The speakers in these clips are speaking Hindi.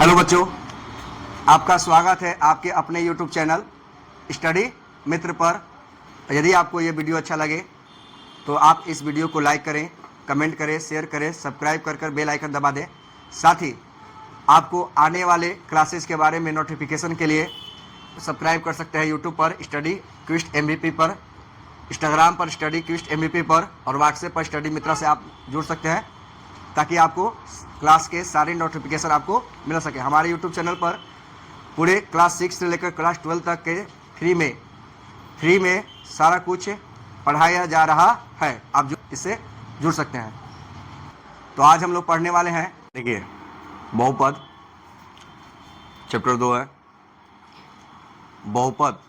हेलो बच्चों, आपका स्वागत है आपके अपने YouTube चैनल स्टडी मित्र पर। यदि आपको ये वीडियो अच्छा लगे तो आप इस वीडियो को लाइक करें, कमेंट करें, शेयर करें, सब्सक्राइब कर बेल आइकन दबा दें। साथ ही आपको आने वाले क्लासेस के बारे में नोटिफिकेशन के लिए सब्सक्राइब कर सकते हैं YouTube पर स्टडी क्विज MVP पर, इंस्टाग्राम पर स्टडी क्विज MVP पर और व्हाट्सएप पर स्टडी मित्र से आप जुड़ सकते हैं ताकि आपको क्लास के सारे नोटिफिकेशन आपको मिल सके। हमारे यूट्यूब चैनल पर पूरे क्लास 6 से लेकर क्लास 12 तक के फ्री में सारा कुछ पढ़ाया जा रहा है। आप इससे जुड़ सकते हैं। तो आज हम लोग पढ़ने वाले हैं, देखिए, बहुपद चैप्टर 2 है। बहुपद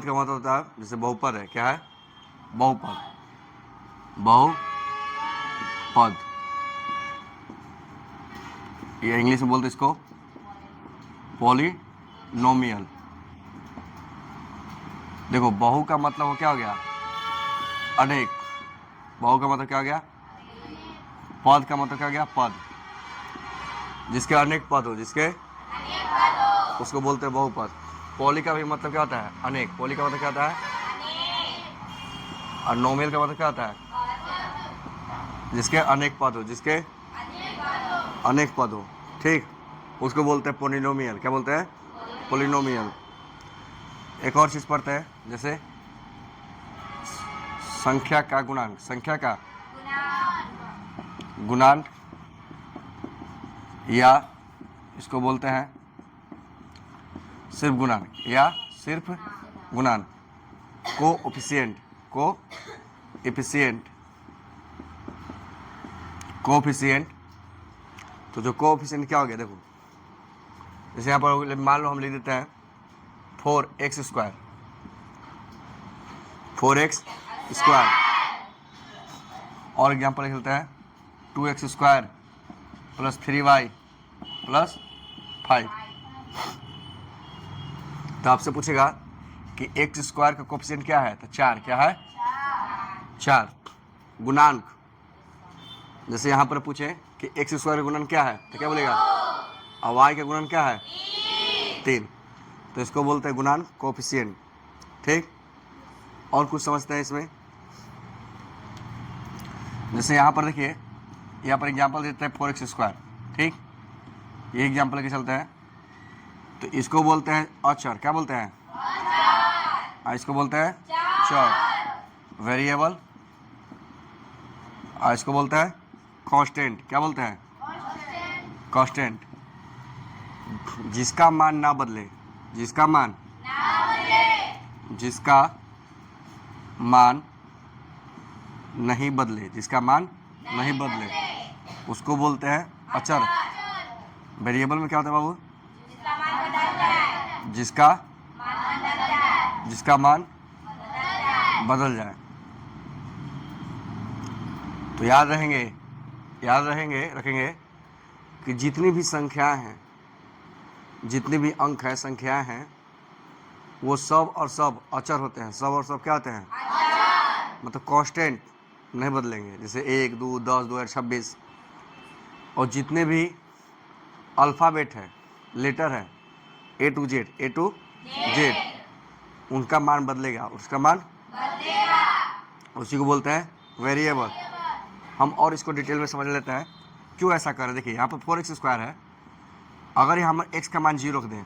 का मतलब होता है, जैसे बहुपद है, क्या है? बहुपद ये इंग्लिश में बोलते इसको पॉलिनोमियल। देखो, बहु का मतलब हो क्या हो गया? अनेक। बहु का मतलब क्या हो गया? पद का मतलब क्या हो गया? पद। जिसके अनेक पद हो, उसको बोलते हैं बहुपद। पॉली का भी मतलब क्या होता है? अनेक। पॉली का मतलब क्या होता है? और नोमियल का मतलब क्या होता है? जिसके अनेक पद हो, अनेक पद हो, ठीक, उसको बोलते हैं पोलिनोमियल। क्या बोलते हैं? पोलिनोमियल। एक और चीज पढ़ते हैं, जैसे संख्या का गुणांक या इसको बोलते हैं सिर्फ गुणांक कोएफिशिएंट। तो जो कोएफिशिएंट क्या हो गया? देखो, जैसे यहाँ पर मान लो हम लिख देते हैं 4x स्क्वायर, और एग्जाम्पल लिख देते हैं 2x square plus 3y plus 5। तो आपसे पूछेगा कि x स्क्वायर का कोएफिशिएंट क्या है? तो 4। क्या है? 4। गुणांक, जैसे यहाँ पर पूछे कि x स्क्वायर का गुणन क्या है, तो क्या बोलेगा? और y का गुणन क्या है? 3। तो इसको बोलते हैं गुणांक, कोएफिशिएंट, ठीक। और कुछ समझते हैं इसमें, जैसे यहाँ पर देखिए, यहाँ पर एग्जांपल देते हैं 4x स्क्वायर, ठीक। ये एग्जांपल लेके चलते हैं। तो इसको बोलते हैं अचर। क्या बोलते हैं? इसको बोलते हैं चर। वेरिएबल, इसको बोलते हैं कांस्टेंट। क्या बोलते हैं? कांस्टेंट। जिसका मान ना बदले, जिसका मान नहीं बदले, उसको बोलते हैं अचर। वेरिएबल में क्या होता है बाबू? जिसका मान बदल जाए। तो याद रखेंगे कि जितनी भी संख्याएं हैं, जितने भी अंक हैं, संख्याएं हैं, वो सब और सब अचर होते हैं। सब और सब क्या होते हैं? मतलब कांस्टेंट, नहीं बदलेंगे। जैसे 1, 2, 10, 2, 26। और जितने भी अल्फ़ाबेट है, लेटर है, A to Z, उनका मान बदलेगा, उसी को बोलते हैं वेरिएबल। हम और इसको डिटेल में समझ लेते हैं क्यों ऐसा कर रहे हैं। देखिए, यहाँ पर 4x स्क्वायर है। अगर यहाँ हम x का मान 0 रख दें,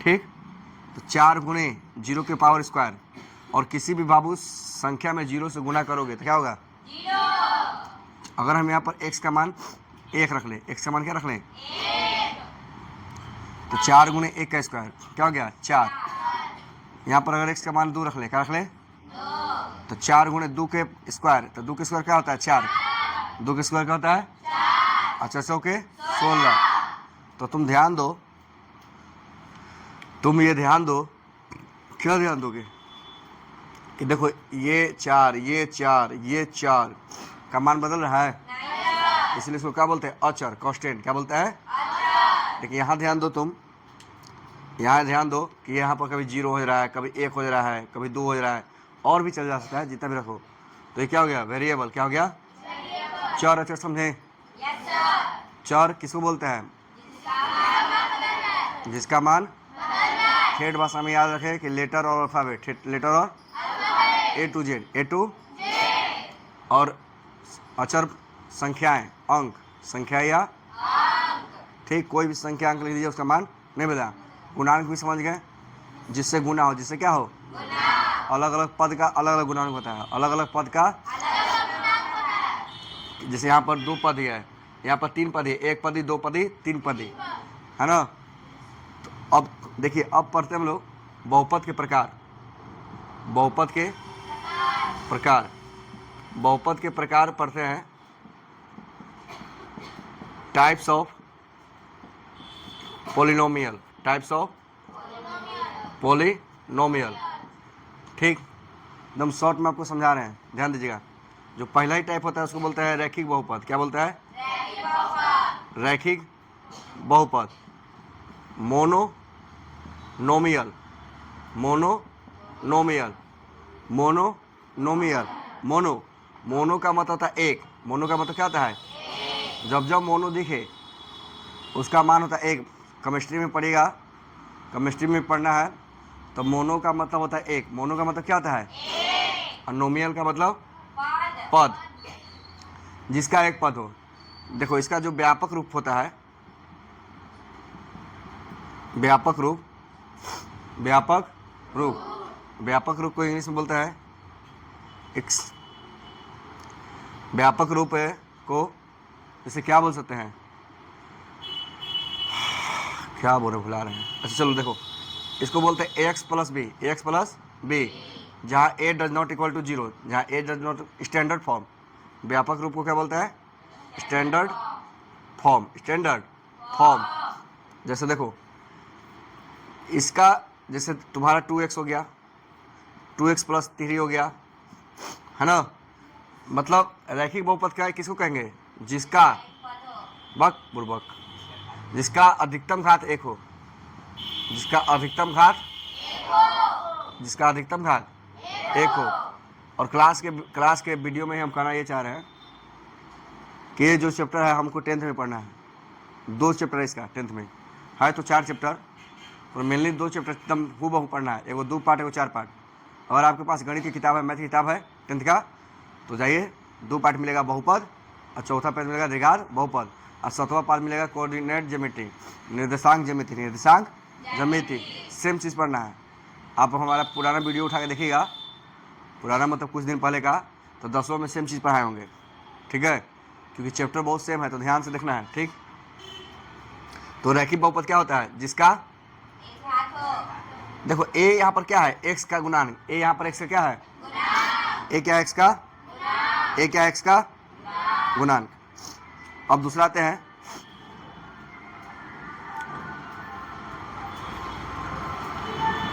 ठीक, तो 4 गुणे 0 के पावर स्क्वायर, और किसी भी बाबू संख्या में 0 से गुना करोगे तो क्या होगा? 0। अगर हम यहाँ पर x का मान 1 रख लें, x का मान क्या रख लें? 1। तो 4 गुणे 1 का स्क्वायर क्या हो गया? 4। यहाँ पर अगर x का मान 2 रख लें, क्या रख लें? 2। तो 4 गुणे 2 के स्क्वायर, तो 2 के स्क्वायर क्या होता है? 4। 2 के स्क्वायर क्या होता है? 4। अच्छा, 100 के 16। तो तुम ध्यान दो, क्या ध्यान दोगे कि देखो, ये 4 का मान बदल रहा है, इसलिए इसको क्या बोलते हैं? अचर, कांस्टेंट। क्या बोलते हैं? लेकिन यहाँ ध्यान दो कि यहाँ पर कभी 0 हो रहा है, कभी 1 हो रहा है, कभी 2 हो रहा है, और भी चल जा सकता है, जितना भी रखो। तो ये क्या हो गया? वेरिएबल। क्या हो गया? चर। अचर समझे? चर किसको बोलते हैं? जिसका मान ठेठ भाषा में याद रखें कि लेटर और अल्फाबेट, लेटर और A to Z, और अचर संख्याएं, अंक, संख्या या ठीक कोई भी संख्या अंक लिख दीजिए, उसका मान नहीं बता। गुणांक भी समझ गए, जिससे गुना हो, जिससे क्या हो, अलग अलग पद का अलग अलग गुणांक होता है, अलग अलग पद का। जैसे यहाँ पर 2 पद है, यहाँ पर 3 पद है, 1 पदी, 2 पदी, 3 पदी, है ना। तो अब देखिए, अब पढ़ते हम लोग बहुपद के प्रकार। बहुपद के प्रकार, बहुपद के प्रकार पढ़ते हैं। Types of polynomial, types of polynomial, ठीक। एकदम शॉर्ट में आपको समझा रहे हैं, ध्यान दीजिएगा। जो पहला ही टाइप होता है उसको बोलते हैं रैखिक बहुपद। क्या बोलता है? रैखिक बहुपद। Monomial, monomial, monomial. मोनो का मतलब होता है एक। मोनो का मतलब क्या होता है? जब जब मोनो दिखे उसका मान होता है एक। केमिस्ट्री में पढ़ेगा, केमिस्ट्री में पढ़ना है तो मोनो का मतलब होता है एक। मोनो का मतलब क्या होता है? और नोमियल का मतलब पद, जिसका एक पद हो। देखो, इसका जो व्यापक रूप होता है, व्यापक रूप, व्यापक रूप, व्यापक रूप को इंग्लिश में बोलता है एक्स। व्यापक रूप है को इसे क्या बोल सकते हैं? क्या बोल रहे, भुला रहे हैं। अच्छा चलो देखो, इसको बोलते हैं ax plus B, ax plus B, जहाँ a does not equal to 0, जहाँ a does not, standard form. व्यापक रूप को क्या बोलते हैं? Standard form, standard form. जैसे देखो, इसका जैसे तुम्हारा 2x हो गया, 2x प्लस 3 हो गया, है ना। मतलब रैखिक बहुपद क्या है, किसको कहेंगे? जिसका बुर्बक, जिसका अधिकतम घात 1 हो, जिसका अधिकतम घात, जिसका अधिकतम घात 1 हो। और क्लास के वीडियो में हम कहना ये चाह रहे हैं कि ये जो चैप्टर है हमको 10th में पढ़ना है। 2 चैप्टर है इसका 10th में है, तो 4 चैप्टर, और मेनली 2 चैप्टर एकदम हूबहू पढ़ना है। एगो 2 पार्ट, एगो 4 पार्ट। अगर आपके पास गणित की किताब है, मैथ की किताब है 10th का, तो जाइए 2 पार्ट मिलेगा बहुपद, और चौथा पार्ट मिलेगा द्विघात बहुपद, और 7वां पार्ट मिलेगा कोऑर्डिनेट ज्योमेट्री, निर्देशांक ज्यामिति, निर्देशांक ज्यामिति। सेम चीज़ पढ़ना है। आप हमारा पुराना वीडियो उठा के देखिएगा, पुराना मतलब कुछ दिन पहले का, तो 10वां में सेम चीज़ पढ़ाए होंगे, ठीक है, क्योंकि चैप्टर बहुत सेम है, तो ध्यान से देखना है, ठीक। तो रैखिक बहुपद क्या होता है? जिसका देखो a यहाँ पर क्या है? x का गुणांक। a यहाँ पर x का क्या है? a क्या x का? a क्या x का गुणांक। अब दूसरा आते हैं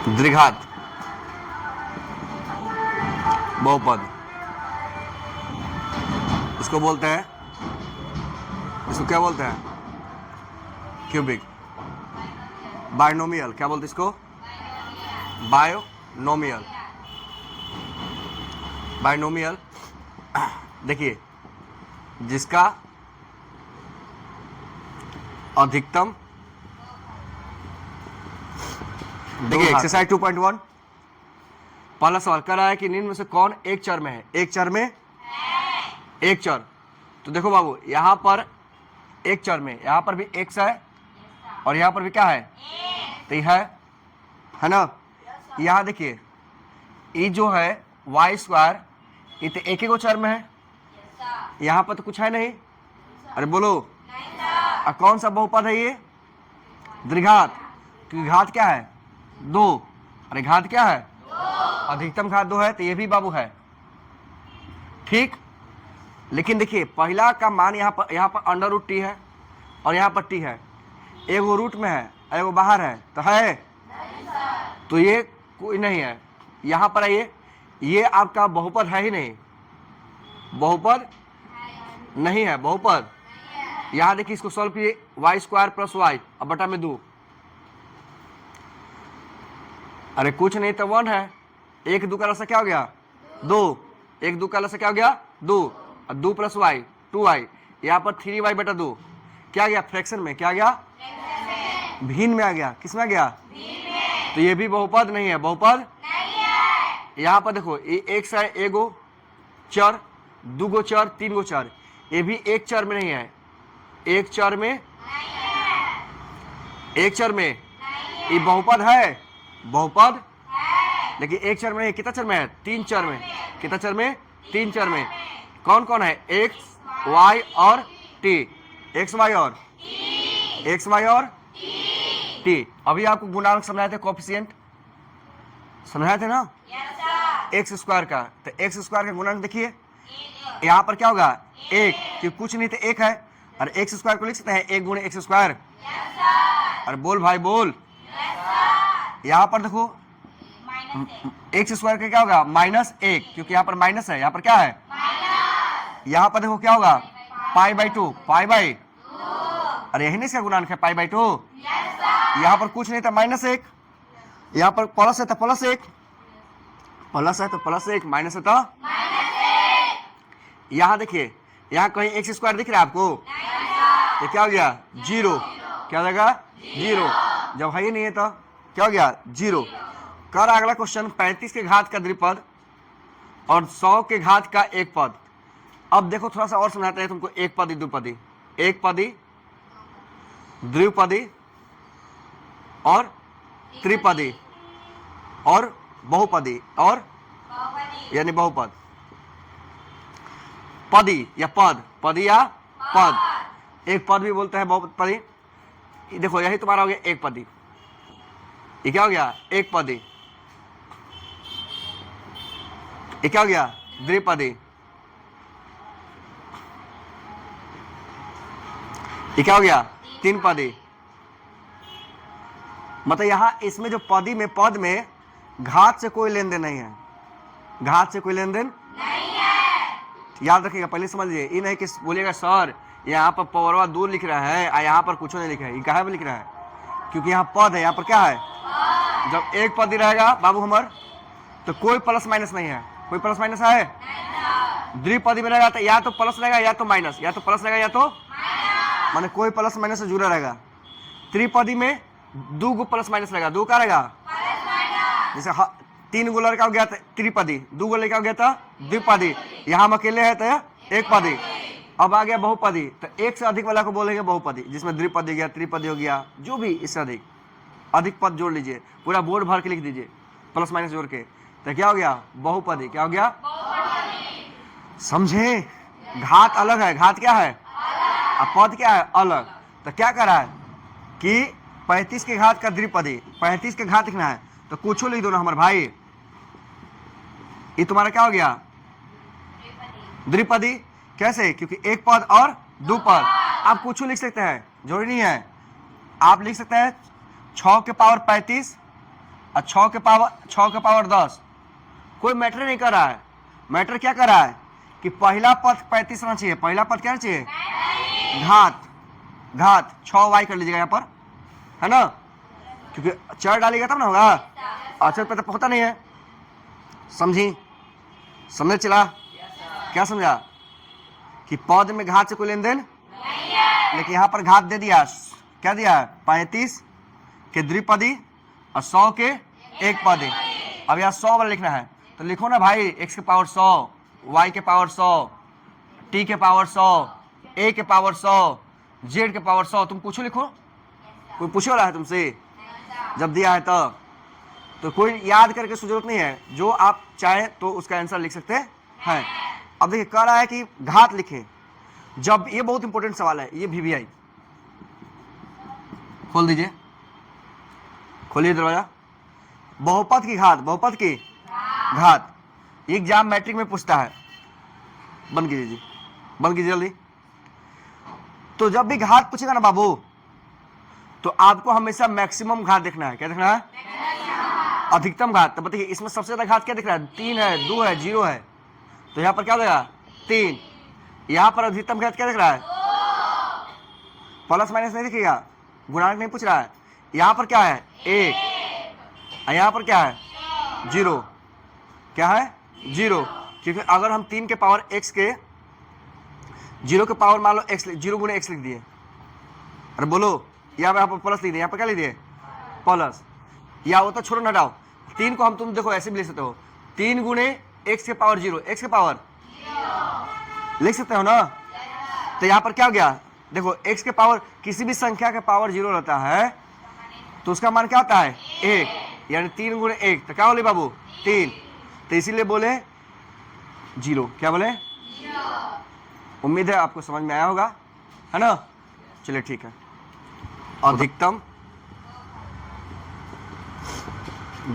द्विघात बहुपद। इसको बोलते हैं, इसको क्या बोलते हैं? क्यूबिक। बायनोमियल, क्या बोलते हैं इसको? Binomial, binomial. देखिए, जिसका अधिकतम, देखिए एक्सरसाइज 2.1 पहला सवाल कर रहा है कि निम्न में से कौन एक चर में है? एक चर में, एक चर। तो देखो बाबू, यहाँ पर एक चर में, यहाँ पर भी x है और यहाँ पर भी क्या है? तो है ना। यहाँ देखिए, ये जो है y स्क्वायर, ये तो एक ही को चर में है, यहाँ पर तो कुछ है नहीं। अरे बोलो, कौन सा बहुपद है ये? द्विघात। क्योंकि घात क्या है? 2। अरे घात क्या है? अधिकतम घात 2 है, तो ये भी बाबू है, ठीक। लेकिन देखिए, पहला का मान यहाँ पर अंडर रूट टी है और यहाँ पर टी है, एगो रूट में है एगो बाहर है, तो है, तो ये कोई नहीं है। यहाँ पर आइए, ये आपका बहुपद है ही नहीं, बहुपद नहीं है, बहुपद। यहाँ देखिए, इसको सॉल्व कीजिए, वाई स्क्वायर प्लस वाई अब बटा में 2। अरे कुछ नहीं तो 1 है। 1 2 का लसा क्या हो गया? 2। 1 2 का लसा क्या हो गया? 2। और 2 प्लस वाई 2y, यहाँ पर 3y बटा 2। क्या गया फ्रैक्शन में, क्या गया भिन्न में आ गया, किस में आ गया, तो ये भी बहुपद नहीं है, बहुपद यहाँ पर देखो ये एक से एगो चर, दूगो चर, तीन गो चर, ये भी एक चर में नहीं है, एक चर में, एक चर में ये बहुपद है, बहुपद लेकिन एक चर में नहीं, कितना चर में है, तीन चर में, कितना चर में, तीन चर में, कौन कौन है, एक्स वाई और टी, एक्स वाई और एक्स वाई और टी। अभी आपको गुणांक समझाए थे, कोफिशिएंट समझाए थे ना, एक्स स्क्वायर का, तो एक्स स्क्वायर का गुणांक देखिए यहाँ पर क्या होगा, एक, क्योंकि कुछ नहीं तो एक है, और एक्स स्क्वायर को लिख सकते हैं एक गुणे एक्स स्क्वायर, और बोल भाई बोल, यहाँ पर देखो एक्स स्क्वायर का क्या होगा, माइनस एक, क्योंकि यहाँ पर माइनस है, यहाँ पर क्या है, यहाँ पर देखो क्या होगा, pi by two, pi by, अरे यही नहीं इसका गुणांक है, पाई बाई टू, यहाँ पर कुछ नहीं था, माइनस एक, यहाँ पर प्लस है तो प्लस एक, प्लस है तो प्लस एक, माइनस है तो यहाँ देखिए, यहाँ कहीं एक्स स्क्वायर दिख रहा है आपको, ये क्या हो गया, जीरो, क्या हो जाएगा, जीरो, जब है ही नहीं है तो क्या हो गया, जीरो। कर अगला क्वेश्चन, 35 के घात का द्विपद और 100 के घात का एक पद। अब देखो थोड़ा सा और समझाते हैं तुमको, एक पदी, द्विपदी, एक पदी, द्विपदी और त्रिपदी और बहुपदी और यानी बहुपद, पदी या पद, पदी या पद, एक पद भी बोलते हैं बहुपदी। देखो यही तुम्हारा हो गया एक पदी, ये क्या हो गया, एक पदी, ये क्या हो गया, द्विपदी, ये क्या हो गया, तीन पदी। मतलब यहां इसमें जो पदी में, पद में घात से कोई लेन देन नहीं है, घात से कोई लेन देन नहीं है, याद रखिएगा, पहले समझ लीजिए, ये नहीं कि बोलिएगा सर यहाँ पर पावरवा दूर लिख रहा है और यहाँ पर कुछ नहीं लिखा है, ये काहे पे लिख रहा है, क्योंकि यहाँ पद है, यहाँ पर क्या है, जब एक पद ही रहेगा बाबू हमार तो कोई प्लस माइनस नहीं है, कोई प्लस माइनस है, द्विपदी में रहेगा तो या तो प्लस रहेगा या तो माइनस, या तो प्लस रहेगा या तो माने कोई प्लस माइनस से जुड़ा रहेगा। त्रिपदी में दो गो प्लस माइनस रहेगा, दो का रहेगा, जैसे तीन गो लड़का हो गया था त्रिपदी, दो गो लड़का हो गया था द्विपदी, यहाँ हम अकेले है तो एक पदी। अब आ गया बहुपदी, तो एक से अधिक वाला को बोलेंगे बहुपदी, जिसमें द्विपदी हो गया, त्रिपदी हो गया, जो भी इससे अधिक पद जोड़ लीजिए, पूरा बोर्ड भर के लिख दीजिए प्लस माइनस जोड़ के, तो क्या हो गया, बहुपदी, क्या हो गया, समझे, घात अलग है, घात क्या है, अब पद क्या है, अलग। तो क्या कर रहा है कि 35 के घात का द्विपदी, 35 के घात लिखना है तो कुछ लिख दो ना हमारे भाई, ये तुम्हारा क्या हो गया, द्विपदी। कैसे, क्योंकि एक पद और दो पद, आप कुछ लिख सकते हैं, जरूरी नहीं है, आप लिख सकते हैं 6 के पावर 35 और 6 के पावर 10, कोई मैटर नहीं कर रहा है। मैटर क्या कर रहा है कि पहला पद 35 रहना चाहिए, पहला पद क्या रहना चाहिए, घात 6y कर लीजिएगा यहाँ पर, है ना, क्योंकि चर डालिएगा तब ना होगा, अक्षर पे तो होता नहीं है, समझी, समझ चला, क्या समझा कि पद में घात से कोई लेन देन नहीं है, लेकिन यहाँ पर घात दे दिया, क्या दिया, 35 के द्विपदी और 100 के एक पदी। अब यहाँ 100 वाला लिखना है तो लिखो ना भाई, x के पावर 100, y के पावर 100, t के पावर 100, a के पावर 100, z के पावर 100, तुम पूछो लिखो, कोई पूछे वाला है तुमसे, जब दिया है तो कोई याद करके जरूरत नहीं है, जो आप चाहें तो उसका आंसर लिख सकते हैं। अब देखिए कह रहा है कि घात लिखे, जब, ये बहुत इंपॉर्टेंट सवाल है, ये VVI, खोल दीजिए, खोलिए दरवाजा, बहुपद की घात, बहुपद की घात, एग्जाम मैट्रिक में पूछता है, बंद कीजिए जी, बंद कीजिए जल्दी। तो जब भी घात पूछेगा ना बाबू, तो आपको हमेशा मैक्सिमम घात देखना है, क्या देखना है, अधिकतम घात। तो बताइए इसमें सबसे ज्यादा घात क्या दिख रहा है, 3 है, 2 है, 0 है, तो यहाँ पर क्या देगा, 3, यहाँ पर अधिकतम घात क्या दिख रहा है, प्लस माइनस नहीं दिखेगा, गुणांक नहीं पूछ रहा है, यहाँ पर क्या है 1, यहाँ पर क्या है 0, क्या है 0, क्योंकि अगर हम 3 के पावर x के 0 के पावर मान लो x, 0 गुणे x लिख दिए, अरे बोलो, यहाँ पे आप प्लस लिख दिए, यहाँ पे क्या लिख दिए प्लस, या वो तो छोड़ो ना हटाओ, 3 को हम तुम देखो ऐसे भी लिख सकते हो, 3 गुणे x के पावर 0, x के पावर लिख सकते हो ना। तो यहाँ पर क्या हो गया, देखो x के पावर, किसी भी संख्या के पावर 0 रहता है तो उसका मान क्या होता है 1, यानी 3 गुणे 1, तो क्या बोले बाबू 3, तो इसीलिए बोले 0, क्या बोले 0। उम्मीद है आपको समझ में आया होगा, है ना। चलिए ठीक है, अधिकतम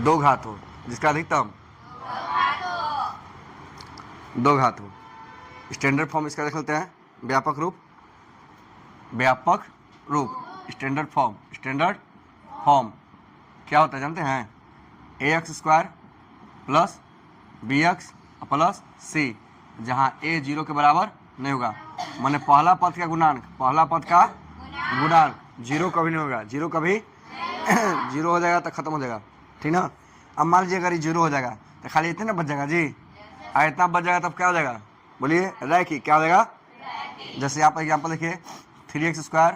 2 घात हो, जिसका अधिकतम 2 घात हो। स्टैंडर्ड फॉर्म इसका देख लेते हैं, व्यापक रूप, व्यापक रूप, स्टैंडर्ड फॉर्म, स्टैंडर्ड फॉर्म क्या होता है जानते हैं, ax² plus bx plus c, जहाँ a 0 के बराबर नहीं होगा, माने पहला पद का गुणांक, पहला पद का गुणांक 0 कभी नहीं होगा, 0 कभी 0 हो जाएगा तो खत्म हो जाएगा, ठीक ना। अब मान लीजिए अगर 0 हो जाएगा तो खाली इतना ना बच जाएगा जी, और इतना बच जाएगा तब क्या हो जाएगा, बोलिए रैखी, क्या हो जाएगा। जैसे यहाँ पर एग्जाम्पल देखिए, 3x²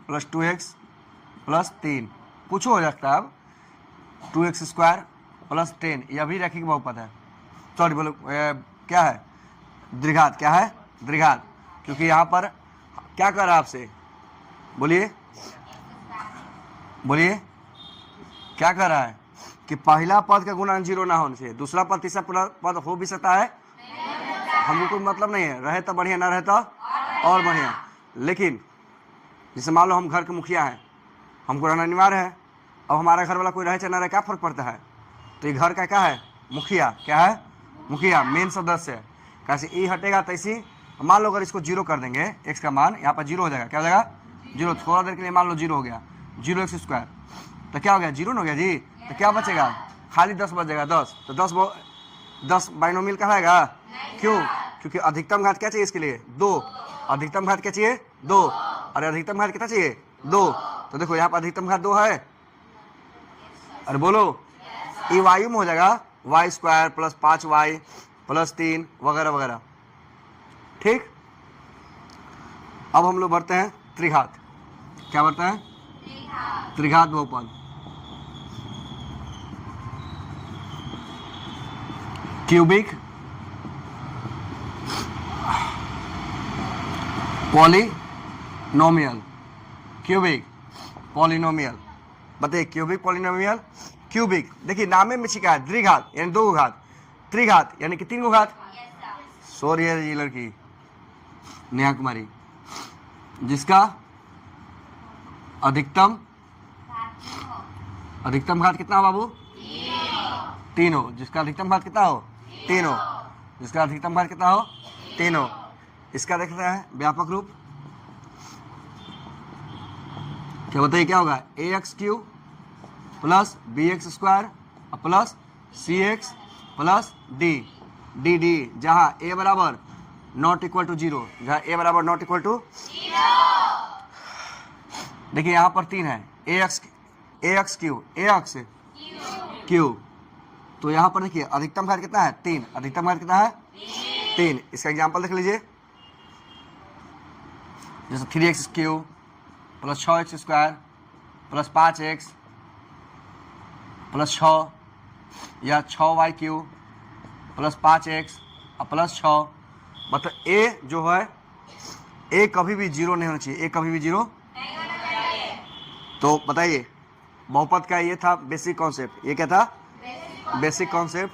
प्लस 2x प्लस 3, कुछ हो सकता है, अब 2x² प्लस 10, यह भी रैखिक बहुपद है, सॉरी बोलो क्या है द्विघात, क्या है द्विघात, क्योंकि यहाँ पर क्या कर रहा है आपसे, बोलिए बोलिए क्या कर रहा है कि पहला पद का गुणांक 0 ना होने से दूसरा पद तीसरा पद हो भी सकता है, हमको कोई मतलब नहीं है, रहे तो बढ़िया, ना रहे तो और बढ़िया। लेकिन जैसे मान लो हम घर के मुखिया हैं, हमको रहना अनिवार्य है, अब हमारा घर वाला कोई रहे चाहे ना रहे क्या फर्क पड़ता है, तो ये घर का क्या है मुखिया, क्या है मुखिया, मेन सदस्य है। कैसे ई हटेगा तैसी, मान लो अगर इसको 0 कर देंगे, x का मान यहाँ पर 0 हो जाएगा, क्या हो जाएगा 0, थोड़ा देर के लिए मान लो 0 हो गया, 0x², तो क्या हो गया 0 हो गया जी, तो क्या बचेगा खाली 10 बच जाएगा, 10, तो 10 बाइनोमियल कहलाएगा, क्यों, क्योंकि अधिकतम घात क्या चाहिए इसके लिए 2, अधिकतम घात क्या चाहिए 2, अरे अधिकतम घात कितना चाहिए 2, तो देखो यहाँ पर अधिकतम घात 2 है, अरे बोलो ये वायु में हो जाएगा y² प्लस 5y प्लस 3 वगैरह वगैरह, ठीक। अब हम लोग बढ़ते हैं त्रिघात, क्या बढ़ते हैं त्रिघात बहुपद, क्यूबिक पॉलिनोमियल, क्यूबिक पॉलिनोमियल, बताइए क्यूबिक पॉलिनोमियल, क्यूबिक देखिए नाम में छिका है, द्विघात यानी 2 घात, त्रिघात यानी कि 3 घात, सॉरी है ये लड़की नेहा कुमारी, जिसका अधिकतम घात कितना हो बाबू 3 हो, जिसका अधिकतम घात कितना हो 3 हो, जिसका अधिकतम घात कितना हो 3 हो। इसका देखते हैं व्यापक रूप, क्या बताइए क्या होगा, ax³ plus bx² plus cx plus dd, जहाँ a बराबर नॉट इक्वल टू 0, जहाँ a बराबर नॉट इक्वल टू 0, देखिए यहाँ पर 3 है, ax³ तो यहाँ पर देखिए अधिकतम घात कितना है 3, अधिकतम घात कितना है 3। इसका एग्जांपल देख लीजिए, जैसे 3x³ plus 6x² plus 5x plus 6, या 6y³ प्लस 5x प्लस 6, मतलब a जो है a कभी भी 0 नहीं होना चाहिए, a कभी भी 0 नहीं होना चाहिए। तो बताइए बहुपद का ये था बेसिक कॉन्सेप्ट, ये क्या था बेसिक कॉन्सेप्ट,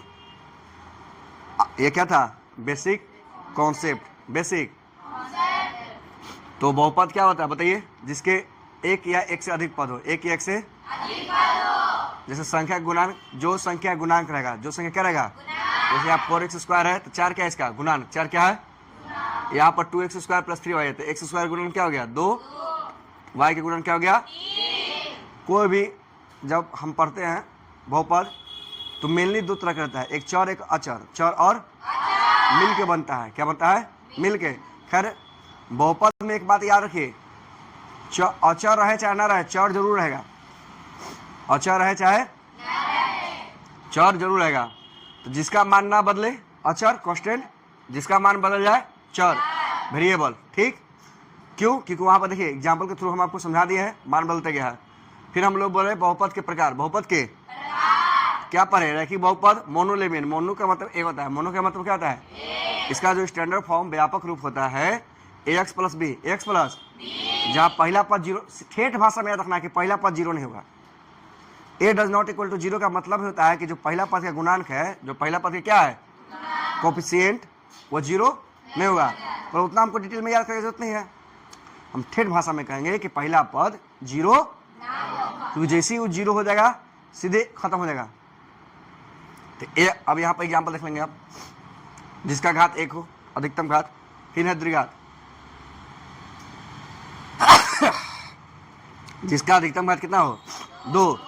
ये क्या था बेसिक कॉन्सेप्ट, बेसिक। तो बहुपद क्या होता है बताइए, जिसके एक या एक से अधिक पद हो, एक या एक से अधिक पद हो, जैसे संख्या गुणांक, जो संख्या गुणांक रहेगा, जो संख्या क्या रहेगा, जैसे आप 4x² है तो 4 क्या है इसका गुणांक, 4 क्या है, यहाँ पर 2x² प्लस 3y है तो x² गुणन क्या हो गया 2, y के गुणन क्या हो गया 3। कोई भी जब हम पढ़ते हैं बहुपद तो मेनली 2 तरह का रहता है, एक चर एक अचर, चर और मिल के बनता है, क्या बनता है मिल के। खैर बहुपद में एक बात याद रखिए, अचर रहे चाहे ना रहे चर जरूर रहेगा, अचर रहे चाहे चर जरूर रहेगा। तो जिसका मान ना बदले अचर कांस्टेंट, जिसका मान बदल जाए चर वेरिएबल, ठीक। क्यों? क्योंकि वहाँ पर देखिए एग्जाम्पल के थ्रू हम आपको समझा दिए हैं, मान बदलते गया है। फिर हम लोग बोले बहुपद के प्रकार, बहुपद के क्या पढ़े? रैखिक बहुपद मोनोलेमियन। मोनो का मतलब एक होता है, मोनो का मतलब क्या होता है? इसका जो स्टैंडर्ड फॉर्म व्यापक रूप होता है ax plus B, X plus जहाँ पहला पद जीरो, ठेठ भाषा में याद रखना है कि पहला पद जीरो नहीं होगा। a does not equal to zero का मतलब होता है कि जो पहला पद का गुणांक है, जो पहला पद का क्या है कोफिशिएंट, वो जीरो नहीं होगा। पर उतना हमको डिटेल में याद करने की जरूरत नहीं है, हम ठेठ भाषा में कहेंगे कि पहला पद जीरो, क्योंकि जैसे ही वो जीरो हो जाएगा सीधे खत्म हो जाएगा। तो अब यहाँ पर एग्जाम्पल देख लेंगे आप, जिसका घात एक हो अधिकतम घात, फिर है द्विघात जिसका अधिकतम घात कितना हो 2,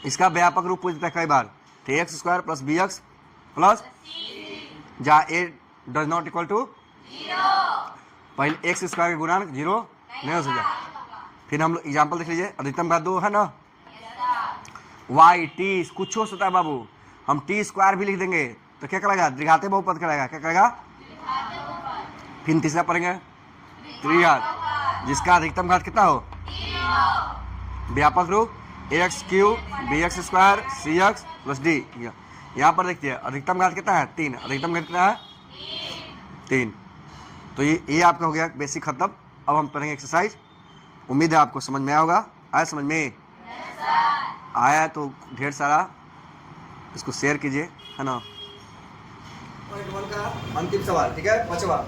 इसका व्यापक रूप पूछ देता है कई बार, तो X square plus B X plus जहाँ A does not equal to पहले एक्स स्क्वायर का गुणांक जीरो नहीं हो सकता। फिर हम लोग एग्जाम्पल देख लीजिए, अधिकतम घात 2 है ना, वाई टी कुछ हो सकता है बाबू, हम टी स्क्वायर भी लिख देंगे तो क्या करेगा? द्विघाते बहुपद करेगा, क्या करेगा? फिर तीसरा पढ़ेंगे त्रिघात, जिसका अधिकतम घात कितना हो व्यापक रूप x cube b x square c x plus d. यहाँ पर देखिए अधिकतम घात कितना है 3, अधिकतम घात कितना है 3। तो ये आपका हो गया बेसिक खत्म। अब हम पढ़ेंगे एक्सरसाइज। उम्मीद है आपको समझ में आया होगा। आया समझ में? आया तो ढेर सारा इसको शेयर कीजिए, है ना। पॉइंट 1 का अंतिम सवाल, ठीक है, 5वां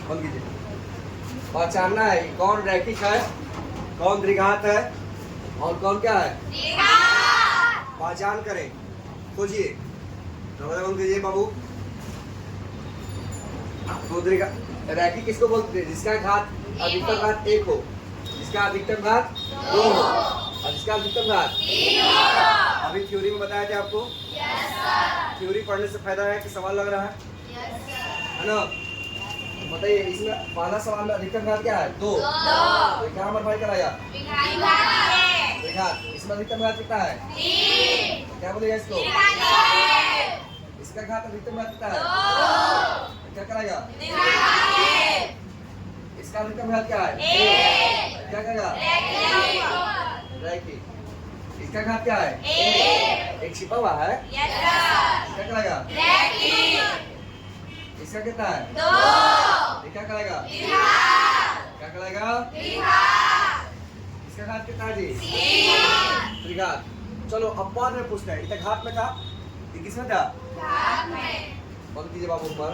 बंद कीजिए। पहचानना है कौन रैखिक है, कौन द्विघात है और कौन क्या है पहचान करें, खोजिए। दरवाजा बंद कीजिए बाबू। तो रैखिक किसको बोलते हैं? जिसका घात अधिकतम घात 1 हो, जिसका अधिकतम घात 2 हो और जिसका अधिकतम घात 3 हो। अभी थ्योरी में बताया था आपको। थ्योरी पढ़ने से फायदा है कि सवाल लग रहा है ना। बताइए इसमें पहला सवाल में अधिकतम घात क्या है 2, तो क्या मॉडिफाई कराया द्विघात। इसमें अधिकतम घात कितना है 3, क्या बोलेगा इसको? इसका घात अधिकतम घात कितना है 2, क्या कराएगा? इसका अधिकतम घात क्या है 1, क्या करेगा? रैखिक। इसका घात क्या है 1 छिपा हुआ है, क्या करेगा? इसका कितना है 2, क्या करेगा? क्या करेगा? इसका घात कितना है जी? त्रिघात। चलो अब पद में पूछते हैं, इतना घात में था, ये किसमें था? बंद कीजिए बाबू ऊपर।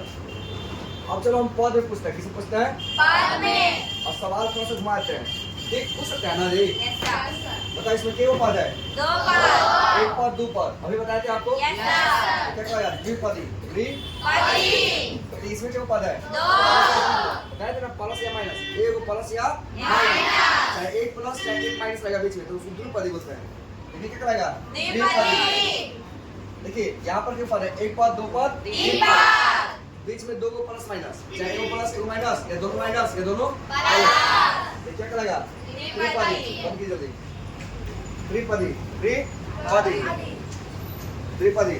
अब चलो हम पद में पूछते हैं, किसे पूछते हैं? पद में। और सवाल थोड़ा सा घुमाते हैं, देख पूछ सकते हैं ना जी। बता इसमें क्या पद है? 2 पद, 1 पद 2 पद। अभी बताए थे आपको। क्या कहा? द्विपदी। तो इसमें क्या पद है 2, बताया थे ना, प्लस या माइनस, एक प्लस या माइनस, चाहे 1 प्लस चाहे 1 माइनस लगा बीच में, तो उसको द्विपदी बोलते हैं। देखिए क्या करेगा? द्विपदी। देखिए यहाँ पर क्या पद है? 1 पद 2 पद 3 पद, बीच में 2 को प्लस माइनस, चाहे 1 प्लस 1 माइनस या दोनों माइनस या दोनों प्लस, क्या करेगा? त्रिपदी। बंद कीजिए जल्दी। त्रिपदी, त्रिपदी, त्रिपदी।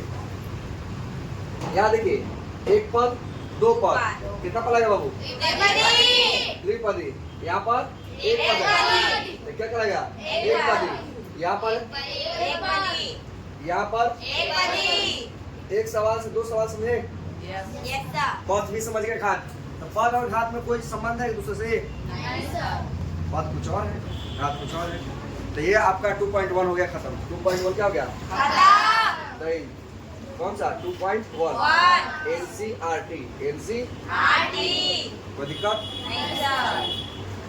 यहाँ देखिए 1 पद 2 पद, कितना पद लगेगा बाबू? त्रिपदी। यहाँ पर 1 पद है, तो क्या करेगा? 1 पदी। यहाँ पर यहाँ पर एक सवाल से 2 सवाल समझे? पद भी समझ गए। घात, तो पद और घात में कोई संबंध है एक दूसरे से? पद कुछ और है, घात कुछ और है। तो ये आपका 2.1 हो गया खत्म। 2.1 क्या हो गया? नहीं, कौन सा? 2.1 NCERT। कोई दिक्कत?